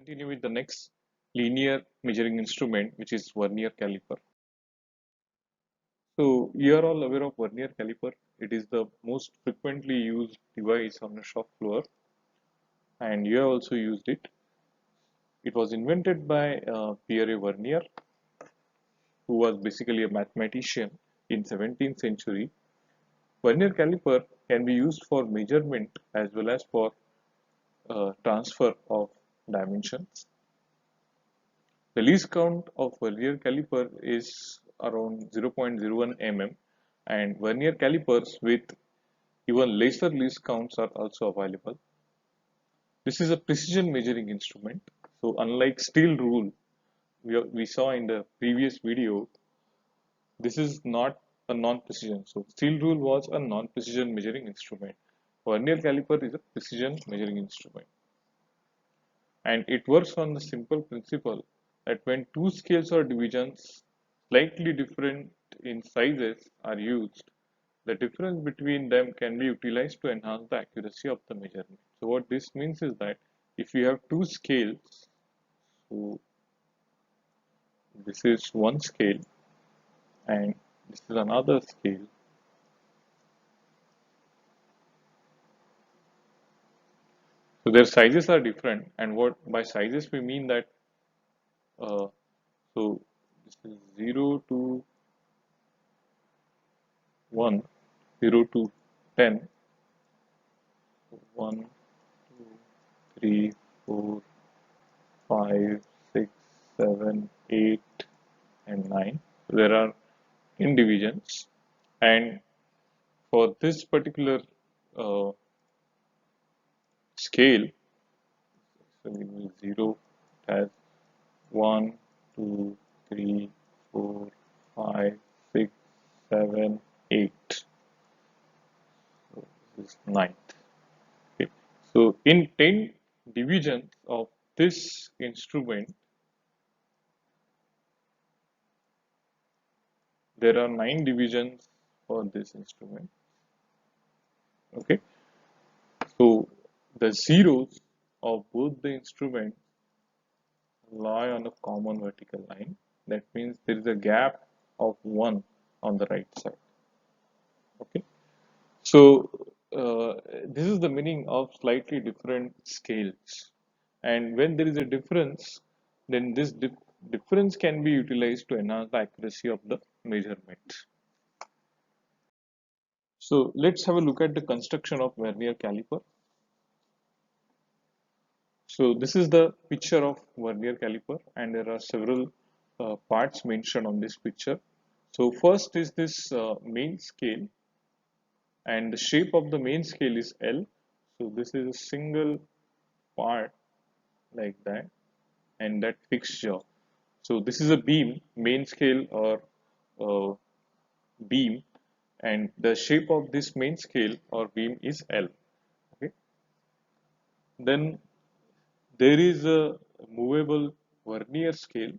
Continue with the next linear measuring instrument, which is vernier caliper. So you are all aware of vernier caliper. It is the most frequently used device on the shop floor, and you have also used it. It was invented by Pierre Vernier, who was basically a mathematician in 17th century. Vernier caliper can be used for measurement as well as for transfer of dimensions. The least count of vernier caliper is around 0.01 mm, and vernier calipers with even lesser least counts are also available. This is a precision measuring instrument. So unlike steel rule we saw in the previous video, this is not a non-precision. So steel rule was a non-precision measuring instrument. Vernier caliper is a precision measuring instrument. And it works on the simple principle that when two scales or divisions slightly different in sizes are used, the difference between them can be utilized to enhance the accuracy of the measurement. So what this means is that if you have two scales, so this is one scale and this is another scale, so their sizes are different, and what by sizes we mean that uh, so this is 0 to 1, 0 to 10, 1, 2, 3, 4, 5, 6, 7, 8, and 9. So there are in divisions, and for this particular uh, scale, so we will 0 has 1, 2, 3, 4, 5, 6, 7, 8. So this is ninth. Okay. So in 10 divisions of this instrument, there are 9 divisions for this instrument. Okay. So the zeros of both the instruments lie on a common vertical line. That means there is a gap of 1 on the right side. Okay. So this is the meaning of slightly different scales. And when there is a difference, then this difference can be utilized to enhance the accuracy of the measurement. So let's have a look at the construction of vernier caliper. So this is the picture of vernier caliper, and there are several parts mentioned on this picture. So first is this main scale, and the shape of the main scale is L. So this is a single part like that, and that fixed jaw. So this is a beam, main scale or uh, beam, and the shape of this main scale or beam is L. Okay. Then there is a movable vernier scale.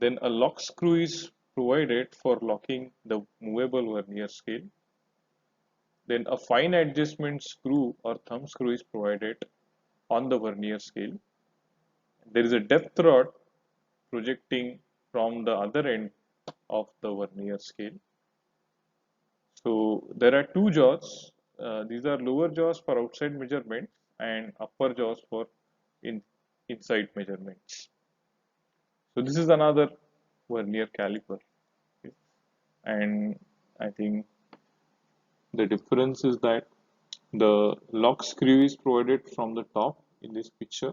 Then a lock screw is provided for locking the movable vernier scale. Then a fine adjustment screw or thumb screw is provided on the vernier scale. There is a depth rod projecting from the other end of the vernier scale. So there are two jaws. These are lower jaws for outside measurements and upper jaws for inside measurements. So this is another vernier caliper. Okay. And I think the difference is that the lock screw is provided from the top in this picture,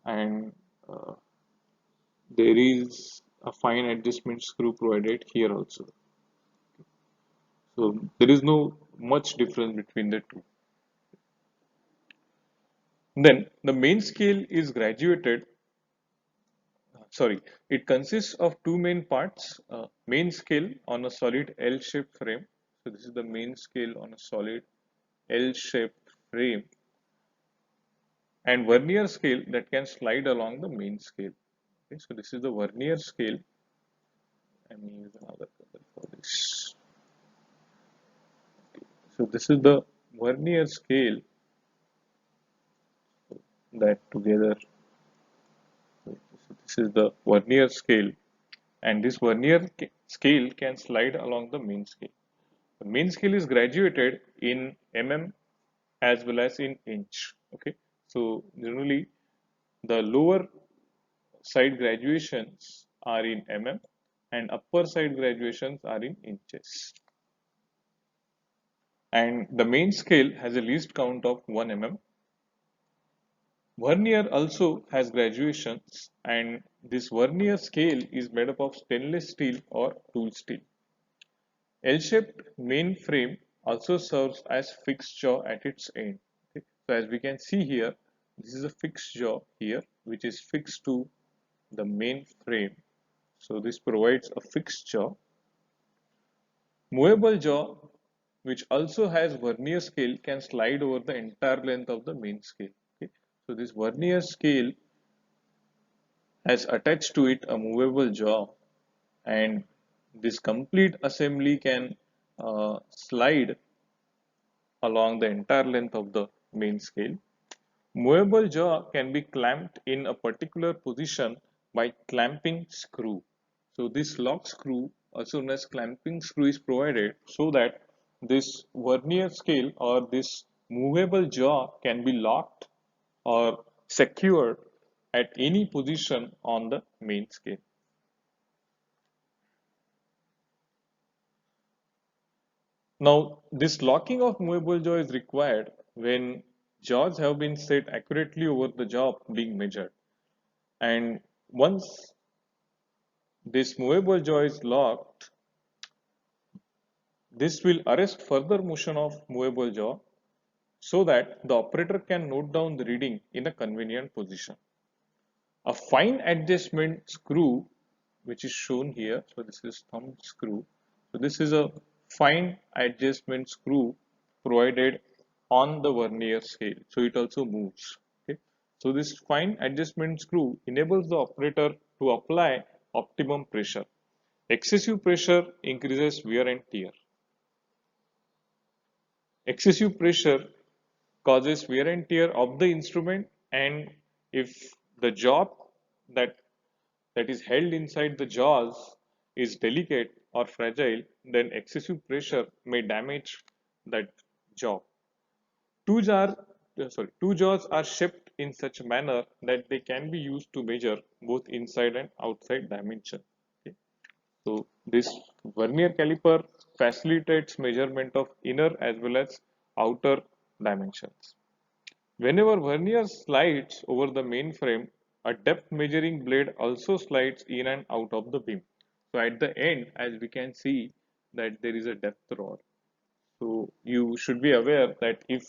and uh, there is a fine adjustment screw provided here also. So there is no much difference between the two. Then the main scale is graduated. Sorry, it consists of two main parts. Main scale on a solid L-shaped frame. So this is the main scale on a solid L-shaped frame, and vernier scale that can slide along the main scale. Okay, so this is the vernier scale. Let me use another color for this. So this is the vernier scale. that together. So this is the vernier scale, and this scale can slide along the main scale. The main scale is graduated in mm as well as in inch. Okay, so generally the lower side graduations are in mm and upper side graduations are in inches. And the main scale has a least count of 1 mm. Vernier also has graduations, and this vernier scale is made up of stainless steel or tool steel. L-shaped main frame also serves as fixed jaw at its end. Okay. So as we can see here, this is a fixed jaw here which is fixed to the main frame. So this provides a fixed jaw. Movable jaw, which also has vernier scale, can slide over the entire length of the main scale. Okay. So this vernier scale has attached to it a movable jaw, and this complete assembly can slide along the entire length of the main scale. Movable jaw can be clamped in a particular position by clamping screw. So this lock screw, also known as clamping screw, is provided so that this vernier scale or this movable jaw can be locked or secured at any position on the main scale. Now, this locking of movable jaw is required when jaws have been set accurately over the jaw being measured. And once this movable jaw is locked, this will arrest further motion of movable jaw so that the operator can note down the reading in a convenient position. A fine adjustment screw, which is shown here, so this is thumb screw. So this is a fine adjustment screw provided on the vernier scale, so it also moves. Okay. So this fine adjustment screw enables the operator to apply optimum pressure. Excessive pressure increases wear and tear. Excessive pressure causes wear and tear of the instrument, and if the job that that is held inside the jaws is delicate or fragile, then excessive pressure may damage that jaw. Two, jar, two jaws are shaped in such a manner that they can be used to measure both inside and outside dimension. Okay. So this vernier caliper facilitates measurement of inner as well as outer dimensions. Whenever vernier slides over the main frame, a depth measuring blade also slides in and out of the beam. So at the end, as we can see that there is a depth rod. So you should be aware that if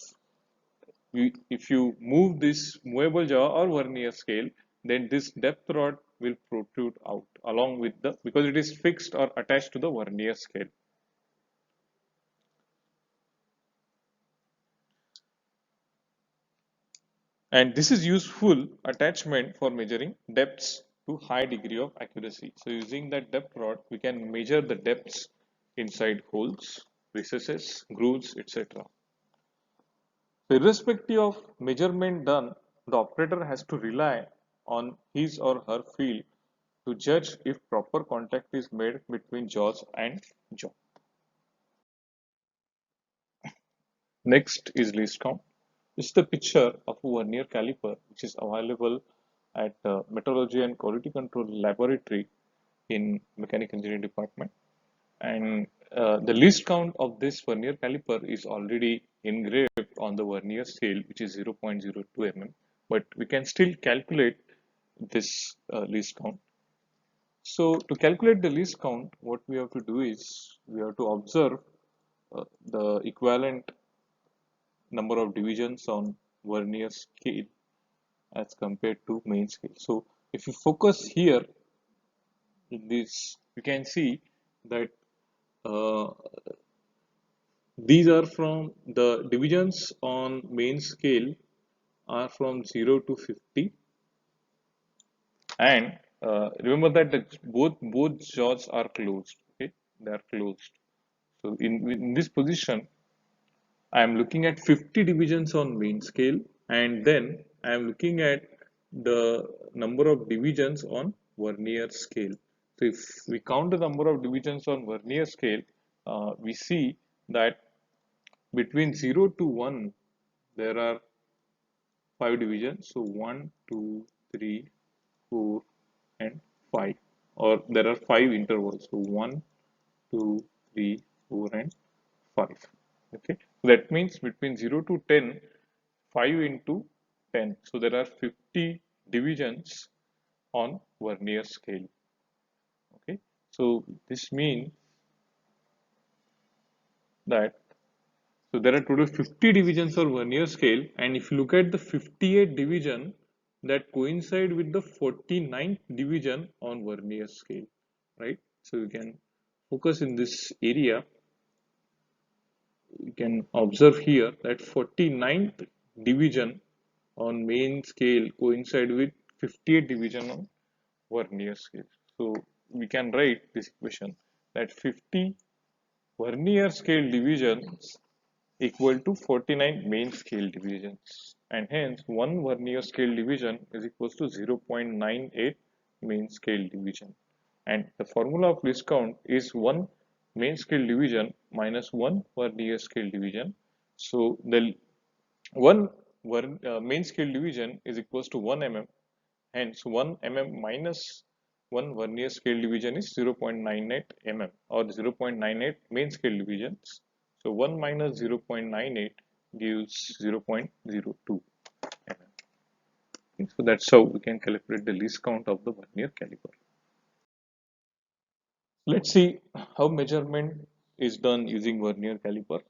you move this movable jaw or vernier scale, then this depth rod will protrude out along with the, because it is fixed or attached to the vernier scale. And this is useful attachment for measuring depths to high degree of accuracy. So using that depth rod, we can measure the depths inside holes, recesses, grooves, etc. So irrespective of measurement done, the operator has to rely on his or her feel to judge if proper contact is made between jaws and jaw. Next is least count. This is the picture of a vernier caliper which is available at Metrology and Quality Control Laboratory in Mechanical Engineering Department. And the least count of this vernier caliper is already engraved on the vernier scale, which is 0.02 mm. But we can still calculate this least count. So to calculate the least count, what we have to do is we have to observe the equivalent number of divisions on vernier scale as compared to main scale. So if you focus here in this, you can see that uh, these are from the divisions on main scale are from 0 to 50, and remember that both jaws are closed. Okay, they are closed. So in this position, I am looking at 50 divisions on main scale, and then I am looking at the number of divisions on vernier scale. So if we count the number of divisions on vernier scale, we see that between 0 to 1 there are 5 divisions. So 1, 2, 3, 4 and 5, or there are 5 intervals. So 1, 2, 3, 4 and 5. Okay, that means between 0 to 10, 5 into 10. So there are 50 divisions on vernier scale. Okay, so this means that there are total 50 divisions on vernier scale, and if you look at the 58 division that coincide with the 49th division on vernier scale, right? So you can focus in this area. You can observe here that 49th division on main scale coincide with 58 division on vernier scale. So we can write this equation that 50 vernier scale divisions equal to 49 main scale divisions, and hence one vernier scale division is equals to 0.98 main scale division, and the formula of least count is 1 main scale division minus 1 vernier scale division. So the 1 main scale division is equals to 1 mm, hence 1 mm minus 1 vernier scale division is 0.98 mm, or 0.98 main scale divisions. So 1 minus 0.98 gives 0.02 mm. So that's how we can calculate the least count of the vernier caliper. Let's see how measurement is done using vernier caliper.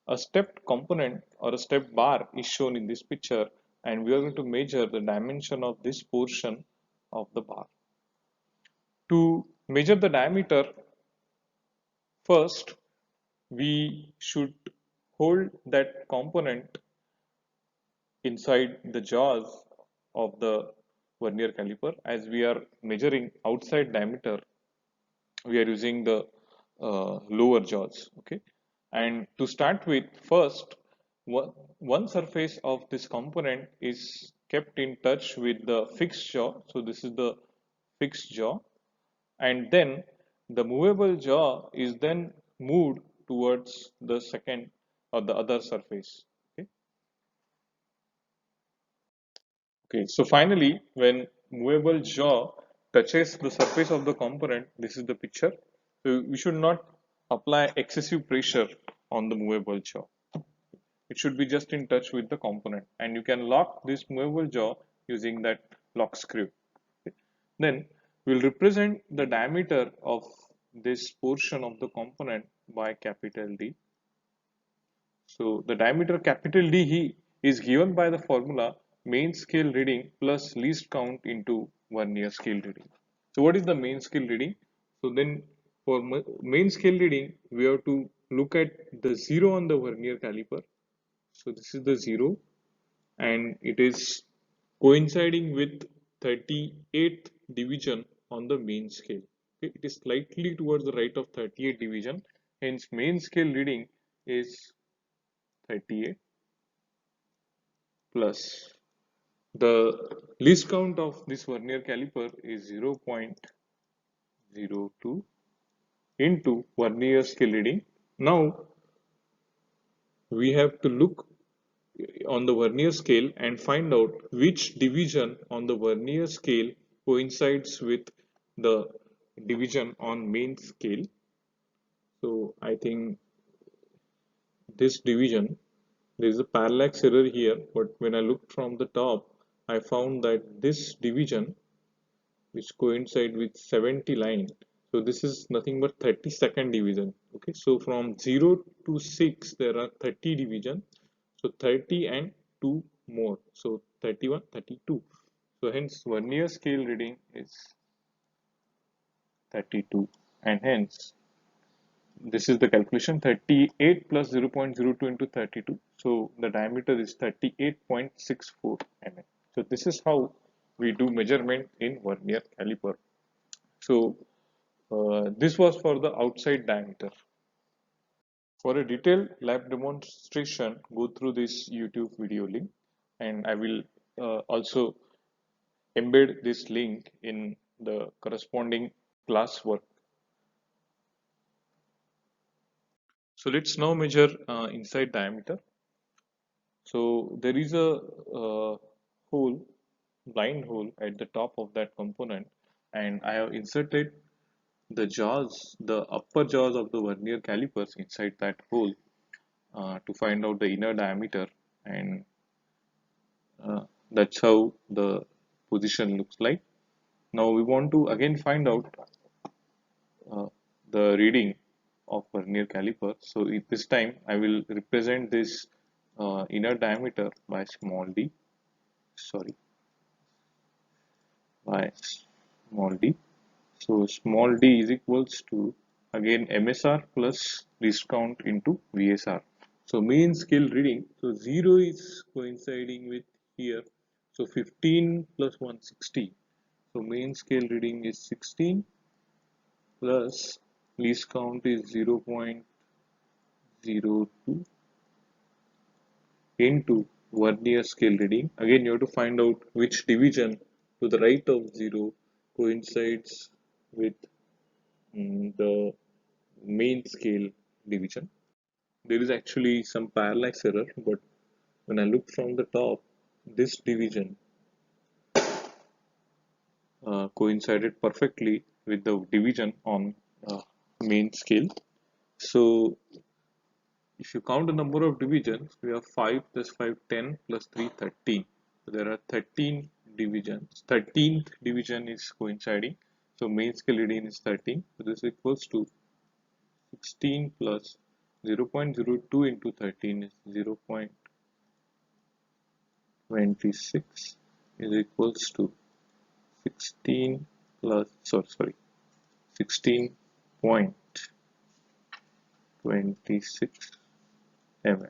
A stepped component or a step bar is shown in this picture, and we are going to measure the dimension of this portion of the bar. To measure the diameter, first we should hold that component inside the jaws of the vernier caliper. As we are measuring outside diameter, we are using the lower jaws. Okay, and to start with, first one surface of this component is kept in touch with the fixed jaw. So this is the fixed jaw, and then the movable jaw is then moved towards the second or the other surface. Okay, okay, so finally when movable jaw touches the surface of the component, this is the picture. So we should not apply excessive pressure on the movable jaw. It should be just in touch with the component, and you can lock this movable jaw using that lock screw. Okay. Then we'll represent the diameter of this portion of the component by capital D. So the diameter capital D is given by the formula main scale reading plus least count into vernier scale reading. So what is the main scale reading? So then for main scale reading, we have to look at the 0 on the vernier caliper. So this is the 0, and it is coinciding with 38th division on the main scale. Okay, it is slightly towards the right of 38th division, hence main scale reading is 38 plus the least count of this vernier caliper is 0.02 into vernier scale reading. Now we have to look on the vernier scale and find out which division on the vernier scale coincides with the division on main scale. So I think this division, there is a parallax error here, but when I looked from the top, I found that this division which coincide with 70 line, so this is nothing but 32nd division. Okay, so from 0 to 6 there are 30 division, so 30 and 2 more, so 31, 32. So hence vernier scale reading is 32, and hence this is the calculation: 38 plus 0.02 into 32, so the diameter is 38.64 mm. So this is how we do measurement in vernier caliper. So this was for the outside diameter. For a detailed lab demonstration, go through this YouTube video link, and I will also embed this link in the corresponding classwork. So let's now measure inside diameter. So there is a hole, blind hole at the top of that component, and I have inserted the jaws, the upper jaws of the vernier calipers inside that hole to find out the inner diameter, and that's how the position looks like. Now we want to again find out uh, the reading of vernier caliper. So this time I will represent this inner diameter by small d, sorry, by small d. So small d is equals to again MSR plus least count into VSR. So mean scale reading, so 0 is coinciding with here. So 15 plus 160. So mean scale reading is 16 plus least count is 0.02 into vernier scale reading. Again, you have to find out which division to the right of 0 coincides with the main scale division. There is actually some parallax error, but when I look from the top, this division coincided perfectly with the division on main scale. So if you count the number of divisions, we have 5 plus 5, 10 plus 3, 13. So there are 13 divisions. 13th division is coinciding. So main scale reading is 13. So this equals to 16 plus 0.02 into 13 is 0.26 is equals to 16 plus, sorry, 16.26 mm.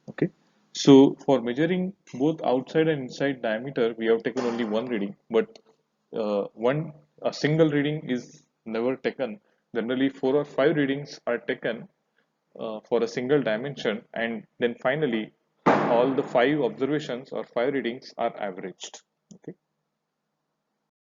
Okay. So for measuring both outside and inside diameter, we have taken only one reading, but a single reading is never taken. Generally, 4 or 5 readings are taken for a single dimension, and then finally all the 5 observations or 5 readings are averaged.